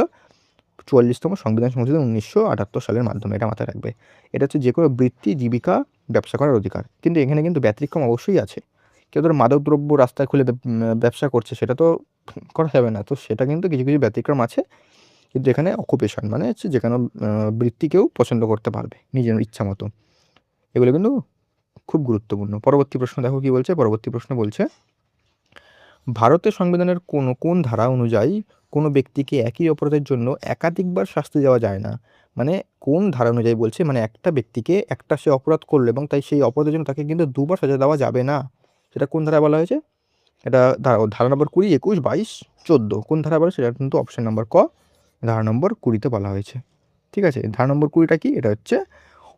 ৪৪তম সংবিধান সংশোধন ১৯৭৮ সালের মাধ্যমে, এটা মাথায় রাখবে। এটা হচ্ছে যে কোনো বৃত্তি, জীবিকা, ব্যবসা করার অধিকার। কিন্তু এখানে কিন্তু ব্যতিক্রম অবশ্যই আছে। কেউ ধরো মাদকদ্রব্য রাস্তায় খুলে ব্যবসা করছে, সেটা তো করা যাবে না। তো সেটা কিন্তু কিছু, কিছু ব্যতিক্রম আছে। কিন্তু এখানে অকুপেশন মানে হচ্ছে যে কোনো বৃত্তি কেউ পছন্দ করতে পারবে নিজের ইচ্ছা মতো। এগুলো কিন্তু খুব গুরুত্বপূর্ণ। পরবর্তী প্রশ্ন দেখো কী বলছে। পরবর্তী প্রশ্ন বলছে, ভারতের সংবিধানের কোন ধারা অনুযায়ী কোনো ব্যক্তিকে একই অপরাধের জন্য একাধিকবার শাস্তি দেওয়া যায় না? মানে কোন ধারা অনুযায়ী বলছে, মানে একটা ব্যক্তিকে একটা সে অপরাধ করলো এবং তাই সেই অপরাধের জন্য তাকে কিন্তু ২ বার সাজা দেওয়া যাবে না। সেটা কোন ধারায় বলা হয়েছে? এটা ধারা নম্বর ২০, ২১, ২২, ১৪। কোন ধারা বলে? সেটা কিন্তু অপশন নম্বর ক, ধারা নম্বর ২০-তে বলা হয়েছে। ঠিক আছে? ধারা নম্বর ২০টা কি? এটা হচ্ছে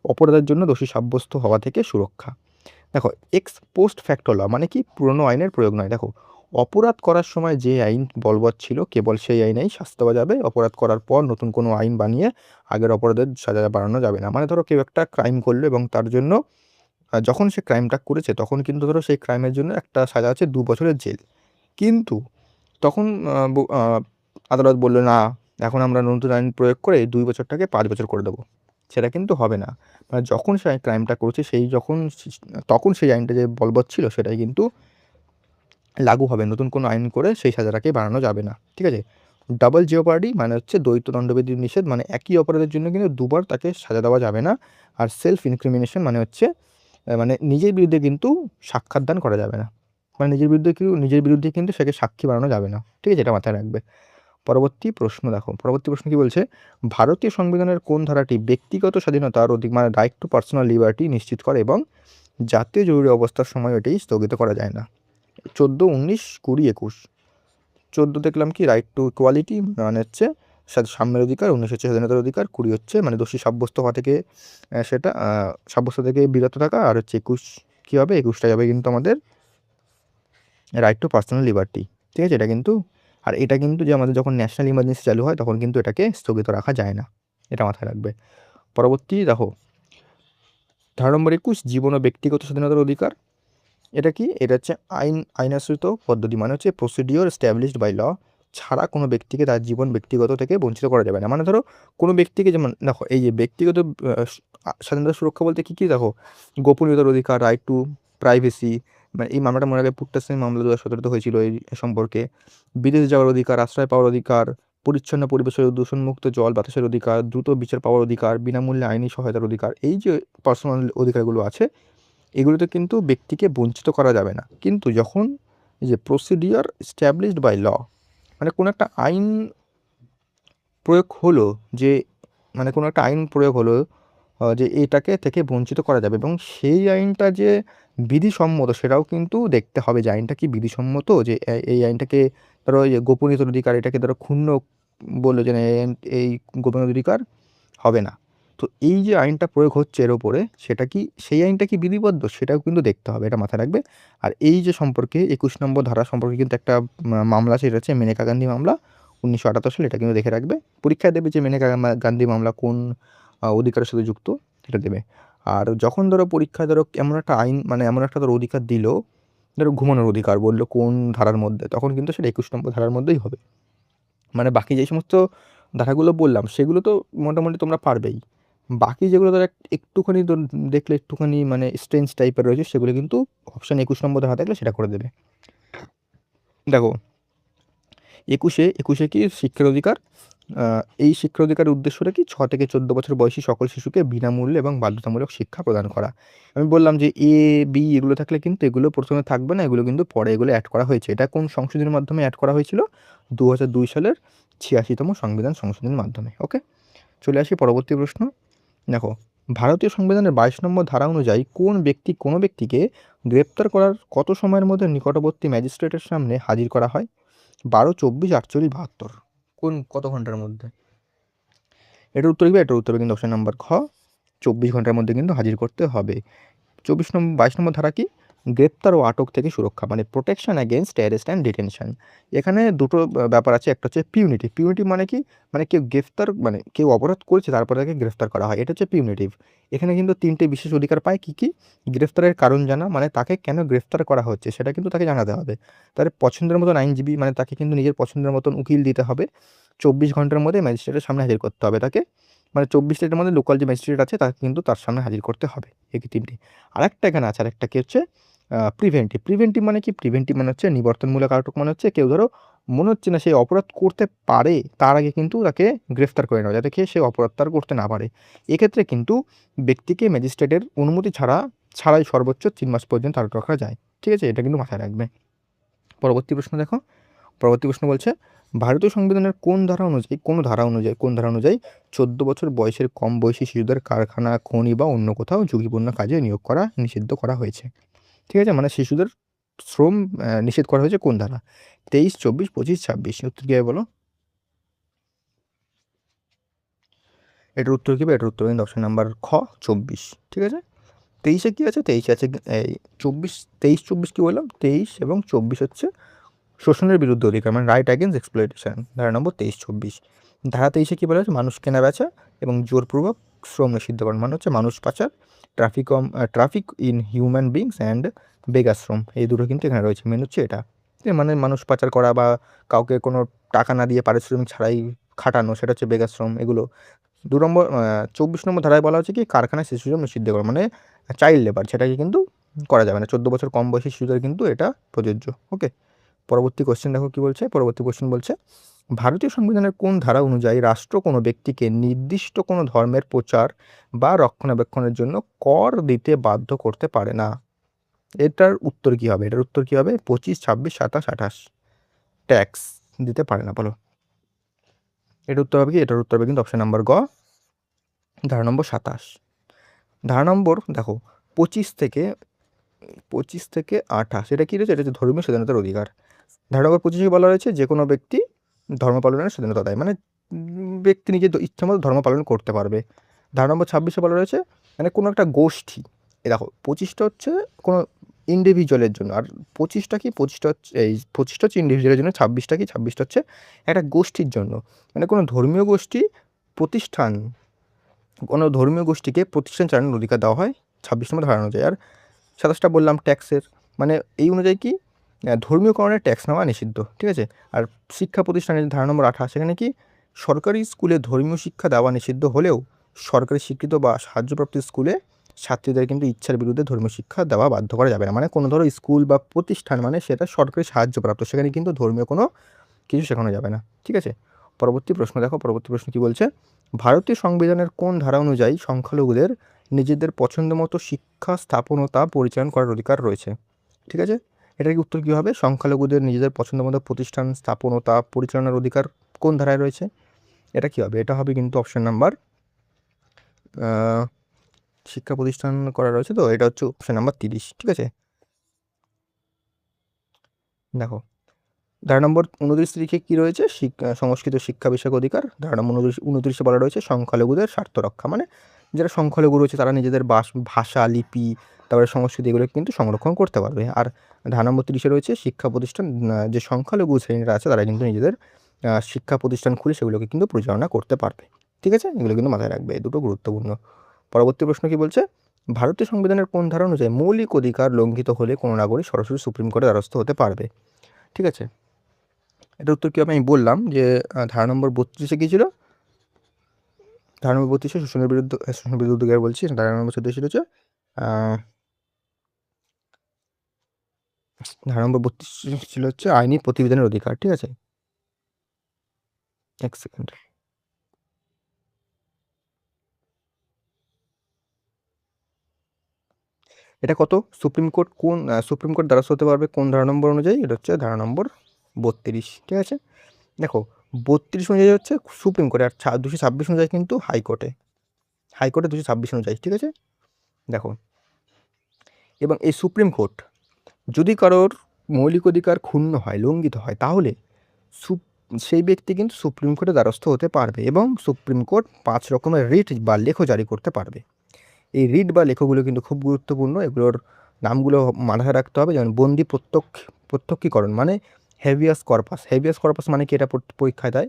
অপরাধের জন্য দোষী সাব্যস্ত হওয়া থেকে সুরক্ষা। দেখো এক্স পোস্ট ফ্যাক্টো ল মানে কি? পুরনো আইনের প্রয়োগ নয়। দেখো অপরাধ করার সময় যে আইন বলবৎ ছিল কেবল সেই আইনেই শাস্তি দেওয়া যাবে। অপরাধ করার পর নতুন কোনো আইন বানিয়ে আগের অপরাধের সাজা বাড়ানো যাবে না। মানে ধরো কেউ একটা ক্রাইম করলো এবং তার জন্য যখন সে ক্রাইমটা করেছে তখন কিন্তু ধরো সেই ক্রাইমের জন্য একটা সাজা আছে ২ বছরের জেল। কিন্তু তখন আদালত বলল, না, এখন আমরা নতুন আইন প্রয়োগ করে ২ বছরটাকে ৫ বছর করে দেবো। সেটা কিন্তু হবে না। মানে যখন সে ক্রাইমটা করেছে তখন সেই আইনটা যে বলবৎ ছিল সেটাই কিন্তু লাগু হবে। নতুন কোনো আইন করে সেই সাজাটাকে বাড়ানো যাবে না। ঠিক আছে? ডাবল জিওপার্ডি মানে হচ্ছে দ্বৈত দণ্ডবিধির নিষেধ, মানে একই অপরাধের জন্য কিন্তু ২ বার তাকে সাজা দেওয়া যাবে না। আর সেলফ ইনক্রিমিনেশন মানে হচ্ছে মানে নিজের বিরুদ্ধে কিন্তু সাক্ষ্য দান করা যাবে না। মানে নিজের বিরুদ্ধে কিন্তু সেকে সাক্ষী বানানো যাবে না। ঠিক আছে? এটা মাথায় রাখবে। পরবর্তী প্রশ্ন দেখো। পরবর্তী প্রশ্ন কি বলছে? ভারতীয় সংবিধানের কোন ধারাটি ব্যক্তিগত স্বাধীনতার মানে রাইট টু পার্সোনাল লিবার্টি নিশ্চিত করে এবং জাতীয় জরুরি অবস্থার সময় এটি স্থগিত করা যায় না? ১৪, ১৯, ২০, ২১। ১৪ দেখলাম কি? রাইট টু ইকুয়ালিটি, মানে হচ্ছে সাম্যের অধিকার। ১৯ হচ্ছে স্বাধীনতার অধিকার। ২০ হচ্ছে মানে দোষী সাব্যস্ত হওয়া থেকে সেটা সাব্যস্ত থেকে বিরত থাকা। আর হচ্ছে ২১ কী হবে? ২১টা যাবে কিন্তু আমাদের রাইট টু পার্সোনাল লিবার্টি। ঠিক আছে? এটা কিন্তু, আর এটা কিন্তু যে আমাদের যখন ন্যাশনাল ইমার্জেন্সি চালু হয় তখন কিন্তু এটাকে স্থগিত রাখা যায় না। এটা মাথায় রাখবে। পরবর্তী দেখো, ধারা নম্বর ২১, জীবন ও ব্যক্তিগত স্বাধীনতার অধিকার। এটা কি? এটা হচ্ছে আইনানুসৃত পদ্ধতি, মানে হচ্ছে প্রসিডিওর এস্টাবলিশড বাই ল ছাড়া কোনো ব্যক্তিকে তার জীবন ব্যক্তিগত থেকে বঞ্চিত করা যাবে না। মানে ধরো কোনো ব্যক্তিকে, যেমন দেখো এই যে ব্যক্তিগত স্বাধীনতা সুরক্ষা বলতে কী, কী দেখো, গোপনীয়তার অধিকার, রাইট টু প্রাইভেসি, মানে এই মামলাটা মনে রাখবে, পুট্টাস্বামী মামলা ২০১৭তে হয়েছিল এই সম্পর্কে। বিদেশ যাওয়ার অধিকার, আশ্রয় পাওয়ার অধিকার, পরিচ্ছন্ন পরিবেশের দূষণমুক্ত জল বাতাসের অধিকার, দ্রুত বিচার পাওয়ার অধিকার, বিনামূল্যে আইনি সহায়তার অধিকার। এই যে পার্সোনাল অধিকারগুলো আছে এগুলোতে কিন্তু ব্যক্তিকে বঞ্চিত করা যাবে না। কিন্তু যখন এই যে প্রসিডিওর এস্টাবলিশড বাই ল, মানে কোনো একটা আইন প্রয়োগ হলো, যে মানে কোনো একটা আইন প্রয়োগ হলো যে এটাকে থেকে বঞ্চিত করা যাবে, এবং সেই আইনটা যে বিধিসম্মত সেটাও কিন্তু দেখতে হবে যে আইনটা কি বিধিসম্মত। যে এই আইনটাকে ধরো এই যে গোপনীয়তার অধিকার, এটাকে ধরো ক্ষুণ্ণ বললো যে না, এই গোপনীয়তার অধিকার হবে না। তো এই যে আইনটা প্রয়োগ হচ্ছে এর ওপরে, সেটা কি, সেই আইনটা কি বিধিবদ্ধ সেটাও কিন্তু দেখতে হবে। এটা মাথায় রাখবে। আর এই যে সম্পর্কে ২১ নম্বর ধারা সম্পর্কে কিন্তু একটা মামলা আছে, সেটা হচ্ছে মেনকা গান্ধী মামলা ১৯৭৮ সালে। এটা কিন্তু দেখে রাখবে। পরীক্ষায় দেবে যে মেনকা গান্ধী মামলা কোন অধিকারের সাথে যুক্ত, সেটা দেবে। আর যখন ধরো পরীক্ষায় ধরো এমন একটা আইন, মানে এমন একটা ধরো অধিকার দিল, ধরো ঘুমানোর অধিকার বললো কোন ধারার মধ্যে, তখন কিন্তু সেটা ২১ নম্বর ধারার মধ্যেই হবে। মানে বাকি যে সমস্ত ধারাগুলো বললাম সেগুলো তো মোটামুটি তোমরা পারবেই। বাকি যেগুলো ধর একটুখানি দেখলে একটুখানি মানে স্ট্রেঞ্জ টাইপের রয়েছে সেগুলো কিন্তু অপশান 21 নম্বর ধারা থাকলে সেটা করে দেবে। দেখো 21-এ কি শিক্ষার অধিকার, এই শিক্ষার অধিকারের উদ্দেশ্যটা কি 6 থেকে 14 বছর বয়সী সকল শিশুকে বিনামূল্যে এবং বাধ্যতামূলক শিক্ষা প্রদান করা। আমি বললাম যে এ বি এগুলো থাকলে কিন্তু এগুলো প্রথমে থাকবে না, এগুলো কিন্তু পরে এগুলো অ্যাড করা হয়েছে। এটা কোন সংশোধনের মাধ্যমে অ্যাড করা হয়েছিল? 2002 সালের 86তম সংবিধান সংশোধনের মাধ্যমে। ওকে, চলে আসি পরবর্তী প্রশ্ন। দেখো ভারতীয় সংবিধানের 22 নম্বর ধারা অনুযায়ী কোনো ব্যক্তিকে গ্রেপ্তার করার কত সময়ের মধ্যে নিকটবর্তী ম্যাজিস্ট্রেটের সামনে হাজির করা হয়? 12, 24, 48, 72 কত ঘন্টার মধ্যে? এটার উত্তর কি? এটার উত্তর হবে কিন্তু অপশন নাম্বার খ, 24 ঘন্টার মধ্যে কিন্তু হাজির করতে হবে। 22 নম্বর ধারা কি? গ্রেপ্তার ও আটক থেকে সুরক্ষা, মানে protection against arrest and detention. এখানে দুটো ব্যাপার আছে, একটা হচ্ছে পিউনিটিভ। পিউনিটিভ মানে কি? মানে কেউ গ্রেফতার, মানে কেউ অপরাধ করেছে তারপরে তাকে গ্রেফতার করা হয়, এটা হচ্ছে পিউনিটিভ। এখানে কিন্তু 3টে বিশেষ অধিকার পায়। কি কি? গ্রেফতারের কারণ জানা, মানে তাকে কেন গ্রেফতার করা হচ্ছে সেটা কিন্তু তাকে জানাতে হবে। তার পছন্দের মতন আইনজীবী, মানে তাকে কিন্তু নিজের পছন্দের মতন উকিল দিতে হবে। 24 ঘন্টার মধ্যে ম্যাজিস্ট্রেটের সামনে হাজির করতে হবে তাকে, মানে 24 ঘন্টার মধ্যে লোকাল যে ম্যাজিস্ট্রেট আছে তাকে কিন্তু তার সামনে হাজির করতে হবে। এই 3টে। আরেকটা এখানে আছে, আরেকটা কি হচ্ছে প্রিভেন্টিভ। প্রিভেন্টিভ মানে কি? প্রিভেন্টিভ মানে হচ্ছে নিবর্তনমূলক আটক, মানে হচ্ছে কেউ ধরো মনে হচ্ছে না সে অপরাধ করতে পারে, তার আগে কিন্তু তাকে গ্রেফতার করে নেওয়া, যাতে সে অপরাধ তার করতে না পারে। এক্ষেত্রে কিন্তু ব্যক্তিকে ম্যাজিস্ট্রেটের অনুমতি ছাড়াই সর্বোচ্চ 3 মাস পর্যন্ত আটক রাখা যায়। ঠিক আছে, এটা কিন্তু মাথায় রাখবে। পরবর্তী প্রশ্ন দেখো। পরবর্তী প্রশ্ন বলছে ভারতীয় সংবিধানের কোন ধারা অনুযায়ী 14 বছর বয়সের কম বয়সী শিশুদের কারখানা, খনি বা অন্য কোথাও ঝুঁকিপূর্ণ কাজে নিয়োগ করা নিষিদ্ধ করা হয়েছে? ঠিক আছে, মানে শিশুদের শ্রম নিষেধ করা হয়েছে কোন ধারা? 23, 24, 25, 26। উত্তর কি হবে বলো? এটার উত্তর কি হবে? এটার উত্তর কিন্তু অপশন নাম্বার খ, 24। ঠিক আছে, 23-এ কি আছে? 23-এ আছে এই 24, 23, 24 কি বললাম? 23 এবং 24 হচ্ছে শোষণের বিরুদ্ধে অধিকার, মানে রাইট অ্যাগেন্স্ট এক্সপ্লয়টেশন, ধারা নম্বর 23-24। ধারা 23-এ কী বলা হচ্ছে? মানুষ কেনা বেচা এবং জোরপূর্বক শ্রম নিষিদ্ধকরণ, মানে হচ্ছে মানুষ পাচার, traffic in human beings and বেগাশ্রম, এই দুটো কিন্তু এখানে রয়েছে। মেন হচ্ছে এটা, মানে মানুষ পাচার করা বা কাউকে কোনো টাকা না দিয়ে পারিশ্রমিক ছাড়াই খাটানো, সেটা হচ্ছে বেগাশ্রম। এগুলো 2 নম্বর 24 নম্বর ধারায় বলা হচ্ছে কি কারখানায় শিশুশ্রম নিষিদ্ধ করা, মানে চাইল্ড লেবার, সেটাকে কিন্তু করা যাবে না। 14 বছর কম বয়সী শিশুদের কিন্তু এটা প্রযোজ্য। ওকে, পরবর্তী কোশ্চেন দেখো কি বলছে। পরবর্তী কোশ্চেন বলছে ভারতীয় সংবিধানের কোন ধারা অনুযায়ী রাষ্ট্র কোনো ব্যক্তিকে নির্দিষ্ট কোনো ধর্মের প্রচার বা রক্ষণাবেক্ষণের জন্য কর দিতে বাধ্য করতে পারে না? এটার উত্তর কি হবে? এটার উত্তর কি হবে? 25, 26, 27, 28। ট্যাক্স দিতে পারে না, বলো। এটার উত্তর হবে কি? এটার উত্তর হবে কিন্তু অপশন নাম্বার গ, ধারা নম্বর 27। ধারা নম্বর দেখো 25 থেকে 28, এটা কি রয়েছে? এটা হচ্ছে ধর্মীয় স্বাধীনতার অধিকার। ধারা নম্বর 25-এ বলা রয়েছে যে কোনো ব্যক্তি ধর্ম পালনের স্বাধীনতা দেয়, মানে ব্যক্তি নিজের ইচ্ছামতো ধর্ম পালন করতে পারবে। ধারা নম্বর 26-এ বলা রয়েছে মানে কোনো একটা গোষ্ঠী, এ দেখো 25টা হচ্ছে কোনো ইন্ডিভিজুয়ালের জন্য, আর 25টা কি? 25টা হচ্ছে এই 25টা হচ্ছে ইন্ডিভিজুয়ালের জন্য, 26টা কি? 26টা হচ্ছে একটা গোষ্ঠীর জন্য, মানে কোনো ধর্মীয় গোষ্ঠী প্রতিষ্ঠান, কোনো ধর্মীয় গোষ্ঠীকে প্রতিষ্ঠান চালানোর অধিকার দেওয়া হয় 26 নম্বর ধারা অনুযায়ী। আর 27টা বললাম ট্যাক্সের, মানে এই অনুযায়ী কি ধর্মীয় কারণে ট্যাক্স নেওয়া নিষিদ্ধ। ঠিক আছে, আর শিক্ষা প্রতিষ্ঠানের ধারা নম্বর 28, সেখানে কি সরকারি স্কুলে ধর্মীয় শিক্ষা দেওয়া নিষিদ্ধ হলেও সরকারি স্বীকৃত বা সাহায্যপ্রাপ্ত স্কুলে ছাত্রীদের কিন্তু ইচ্ছার বিরুদ্ধে ধর্মীয় শিক্ষা দেওয়া বাধ্য করা যাবে না। মানে কোনো ধরো স্কুল বা প্রতিষ্ঠান মানে সেটা সরকারি সাহায্যপ্রাপ্ত, সেখানে কিন্তু ধর্মীয় কোনো কিছু শেখানো যাবে না। ঠিক আছে, পরবর্তী প্রশ্ন দেখো। পরবর্তী প্রশ্ন কি বলছে ভারতীয় সংবিধানের কোন ধারা অনুযায়ী সংখ্যালঘুদের নিজেদের পছন্দ মতো শিক্ষা স্থাপন ও তা পরিচালনা করার অধিকার রয়েছে? ঠিক আছে, এটার কি উত্তর কী হবে? সংখ্যালঘুদের নিজেদের পছন্দ মতো প্রতিষ্ঠান স্থাপন ও তা পরিচালনার অধিকার কোন ধারায় রয়েছে? এটা কী হবে? এটা হবে কিন্তু অপশন নাম্বার শিক্ষা প্রতিষ্ঠান করা রয়েছে, তো এটা হচ্ছে অপশন নাম্বার 30। ঠিক আছে, দেখো ধারা নম্বর 29 তারিখে কী রয়েছে? সংস্কৃত শিক্ষা বিষয়ক অধিকার। ধারা নম্বর 29-এ বলা রয়েছে সংখ্যালঘুদের স্বার্থ রক্ষা, মানে যারা সংখ্যালঘু রয়েছে তারা নিজেদের ভাষা, লিপি, তারপরে সংস্কৃতি, এগুলো কিন্তু সংরক্ষণ করতে পারবে। আর ধারা নম্বর 30-এ রয়েছে শিক্ষা প্রতিষ্ঠান, যে সংখ্যালঘু শ্রেণীরা আছে তারা কিন্তু নিজেদের শিক্ষা প্রতিষ্ঠান খুলে সেগুলোকে কিন্তু পরিচালনা করতে পারবে। ঠিক আছে, এগুলো কিন্তু মাথায় রাখবে, এই দুটো গুরুত্বপূর্ণ। পরবর্তী প্রশ্ন কি বলছে ভারতীয় সংবিধানের কোন ধারা অনুযায়ী মৌলিক অধিকার লঙ্ঘিত হলে কোনো নাগরিক সরাসরি সুপ্রিম কোর্টের দ্বারস্থ হতে পারবে? ঠিক আছে, এটার উত্তর কী হবে? আমি বললাম যে ধারা নম্বর 32-এ কী ছিল? ধারা নম্বর 32 শোষণের বিরুদ্ধে উদ্যোগের বলছি। ধারা নম্বর 14 ছিল হচ্ছে ধারা নম্বর 32 ছিল হচ্ছে আইনি প্রতিবিধানের অধিকার। ঠিক আছে, এক সেকেন্ড। এটা কত? সুপ্রিম কোর্ট কোন সুপ্রিম কোর্ট দ্বারস্থ হতে পারবে কোন ধারা নম্বর অনুযায়ী? এটা হচ্ছে ধারা নম্বর 32। ঠিক আছে, দেখো 32 অনুযায়ী হচ্ছে সুপ্রিম কোর্টে, আর 226 অনুযায়ী কিন্তু হাইকোর্টে 226 অনুযায়ী। ঠিক আছে, দেখো, এবং এই সুপ্রিম কোর্ট যদি কারোর মৌলিক অধিকার ক্ষুণ্ণ হয়, লঙ্ঘিত হয়, তাহলে সেই ব্যক্তি কিন্তু সুপ্রিম কোর্টে দ্বারস্থ হতে পারবে এবং সুপ্রিম কোর্ট 5 রকমের রিট বা লেখ জারি করতে পারবে। এই রিট বা লেখগুলো কিন্তু খুব গুরুত্বপূর্ণ, এগুলোর নামগুলো মাথায় রাখতে হবে। যেমন বন্দি প্রত্যক্ষীকরণ মানে হেভিয়াস কর্পাস মানে কি, এটা পরীক্ষায় দেয়।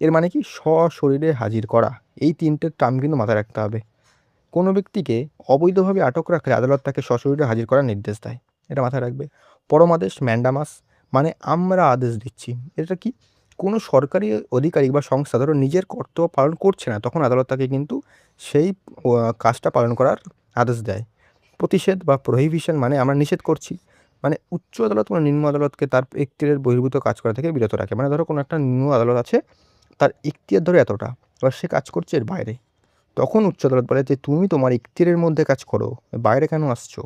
এর মানে কি, সশরীরে হাজির করা। এই 3টে টার্ম কিন্তু মাথায় রাখতে হবে। কোনো ব্যক্তিকে অবৈধভাবে আটক রাখলে আদালত তাকে সশরীরে হাজির করার নির্দেশ দেয়, এটা মাথায় রাখবে। পরমাদেশ ম্যান্ডামাস মানে আমরা আদেশ দিচ্ছি। এটা কি, কোনো সরকারি আধিকারিক বা সংস্থা ধরো নিজের কর্তব্য পালন করছে না, তখন আদালত তাকে কিন্তু সেই কাজটা পালন করার আদেশ দেয়। প্রতিষেধ বা প্রহিবিশন মানে আমরা নিষেধ করছি, মানে উচ্চ আদালত কোনো নিম্ন আদালতকে তার এখতিয়ারের বহির্ভূত কাজ করা থেকে বিরত রাখে। মানে ধরো কোনো একটা নিম্ন আদালত আছে, তার এখতিয়ার ধরো এতটা, এবার সে কাজ করছে এর বাইরে, তখন উচ্চ আদালত বলে যে তুমি তোমার এখতিয়ারের মধ্যে কাজ করো, বাইরে কেন আসছো।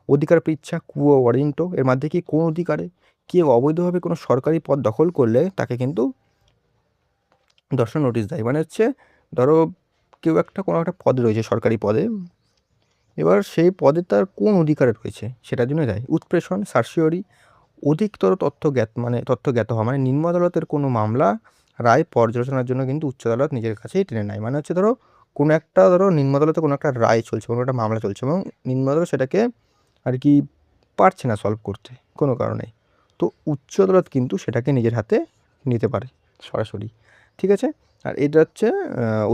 অধিকার পৃচ্ছা কুয়ো ওয়ারেন্টো এর মধ্যে কি, কোন অধিকারে কেউ অবৈধভাবে কোনো সরকারি পদ দখল করলে তাকে কিন্তু দর্শন নোটিশ দেয়। মানে হচ্ছে ধরো কেউ কোনো একটা পদে রয়েছে, সরকারি পদে, এবার সেই পদে তার কোন অধিকারে রয়েছে সেটার জন্য দেয়। উৎপ্রেষণ সার্সিওরি অধিকতর তথ্য জ্ঞাত হওয়া, মানে নিম্ন আদালতের কোনো মামলা রায় পর্যালোচনার জন্য কিন্তু উচ্চ আদালত নিজের কাছেই টেনে নেয়। মানে হচ্ছে ধরো নিম্ন আদালতে কোনো একটা রায় চলছে, কোনো একটা মামলা চলছে এবং নিম্ন আদালত সেটাকে আর কি পারছে না সলভ করতে কোনো কারণে, তো উচ্চ আদালত কিন্তু সেটাকে নিজের হাতে নিতে পারে সরাসরি। ঠিক আছে, আর এটা হচ্ছে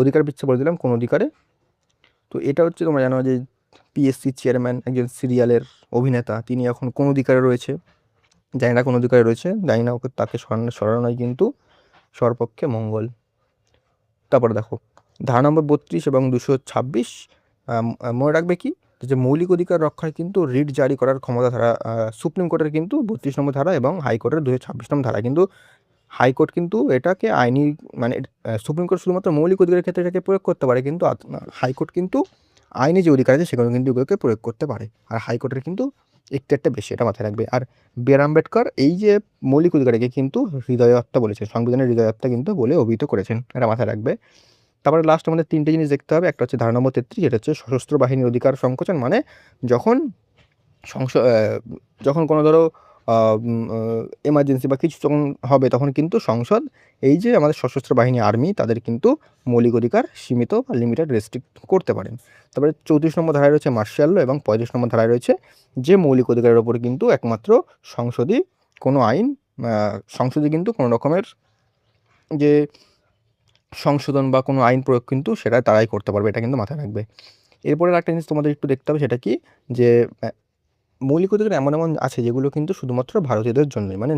অধিকার পিচ্ছা বলে দিলাম কোন অধিকারে। তো এটা হচ্ছে তোমরা জানো যে পিএসসি চেয়ারম্যান একজন সিরিয়ালের অভিনেতা, তিনি এখন কোন অধিকারে রয়েছে, জানি না কোন অধিকারে রয়েছে, জানি না, ওকে তাকে সরানোই কিন্তু সর্বপক্ষে মঙ্গল। তারপরে দেখো ধারা নম্বর 32 এবং 226 মনে রাখবে কি, যে মৌলিক অধিকার রক্ষায় কিন্তু রিট জারি করার ক্ষমতা ধারা সুপ্রিম কোর্টের কিন্তু 32 নম্বর ধারা এবং হাইকোর্টের 226 নম্বর ধারা। কিন্তু হাইকোর্ট কিন্তু এটাকে আইনি, মানে সুপ্রিম কোর্ট শুধুমাত্র মৌলিক অধিকারের ক্ষেত্রে এটাকে প্রয়োগ করতে পারে, কিন্তু হাইকোর্ট কিন্তু আইনি যে অধিকার আছে সেগুলো কিন্তু এগুলোকে প্রয়োগ করতে পারে, আর হাইকোর্টের কিন্তু এখতিয়ারটা বেশি, এটা মাথায় রাখবে। আর বি.আর. আম্বেদকর এই যে মৌলিক অধিকারকে কিন্তু হৃদয়ত্তা বলেছেন, সংবিধানের হৃদয়ত্তা কিন্তু বলে অভিহিত করেছেন, এটা মাথায় রাখবে। তারপরে লাস্ট আমাদের 3টে জিনিস দেখতে হবে। একটা হচ্ছে ধারা নম্বর 33, এটা হচ্ছে সশস্ত্র বাহিনীর অধিকার সংকোচন, মানে যখন যখন কোনো ধরো এমার্জেন্সি বা কিছু যখন হবে, তখন কিন্তু সংসদ এই যে আমাদের সশস্ত্র বাহিনী আর্মি, তাদের কিন্তু মৌলিক অধিকার সীমিত বা লিমিটেড রেস্ট্রিক্ট করতে পারেন। তারপরে 34 নম্বর ধারায় রয়েছে মার্শাল ল এবং 35 নম্বর ধারায় রয়েছে যে মৌলিক অধিকারের ওপর কিন্তু একমাত্র সংসদই কোনো আইন, সংসদে কিন্তু কোনো রকমের যে সংশোধন বা কোনো আইন প্রয়োগ কিন্তু সেটা তারাই করতে পারবে, এটা কিন্তু মাথায় রাখবে। এরপরে একটা জিনিস তোমাদের একটু দেখতে হবে, সেটা কি, যে মৌলিক অধিকার এমন আছে যেগুলো কিন্তু শুধুমাত্র ভারতীয়দের জন্যই, মানে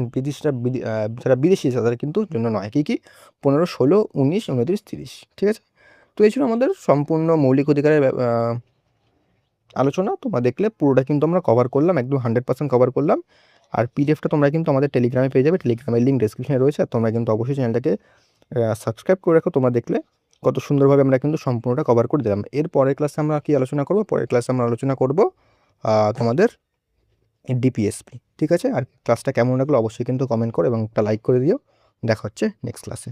যারা বিদেশি আছে তাদের কিন্তু জন্য নয়। কী কী? 15, 16, 19, 29, 30। ঠিক আছে, তো এই ছিল আমাদের সম্পূর্ণ মৌলিক অধিকারের আলোচনা। তোমরা দেখলে পুরোটা কিন্তু আমরা কভার করলাম, একদম 100% কভার করলাম। আর পিডিএফটা তোমরা কিন্তু আমাদের টেলিগ্রামে পেয়ে যাবে, টেলিগ্রামের লিঙ্ক ডেসক্রিপশনে রয়েছে। আর তোমরা কিন্তু অবশ্যই চ্যানেলটাকে সাবস্ক্রাইব করে রাখো। তোমরা দেখলে কত সুন্দরভাবে আমরা কিন্তু সম্পূর্ণটা কভার করে দিলাম। এর পরের ক্লাসে আমরা কি আলোচনা করব? পরের ক্লাসে আমরা আলোচনা করব তোমাদের ডিপিএসপি। ঠিক আছে, আর ক্লাসটা কেমন লাগলো অবশ্যই কিন্তু কমেন্ট করো এবং একটা লাইক করে দিও। দেখা হচ্ছে নেক্সট ক্লাসে।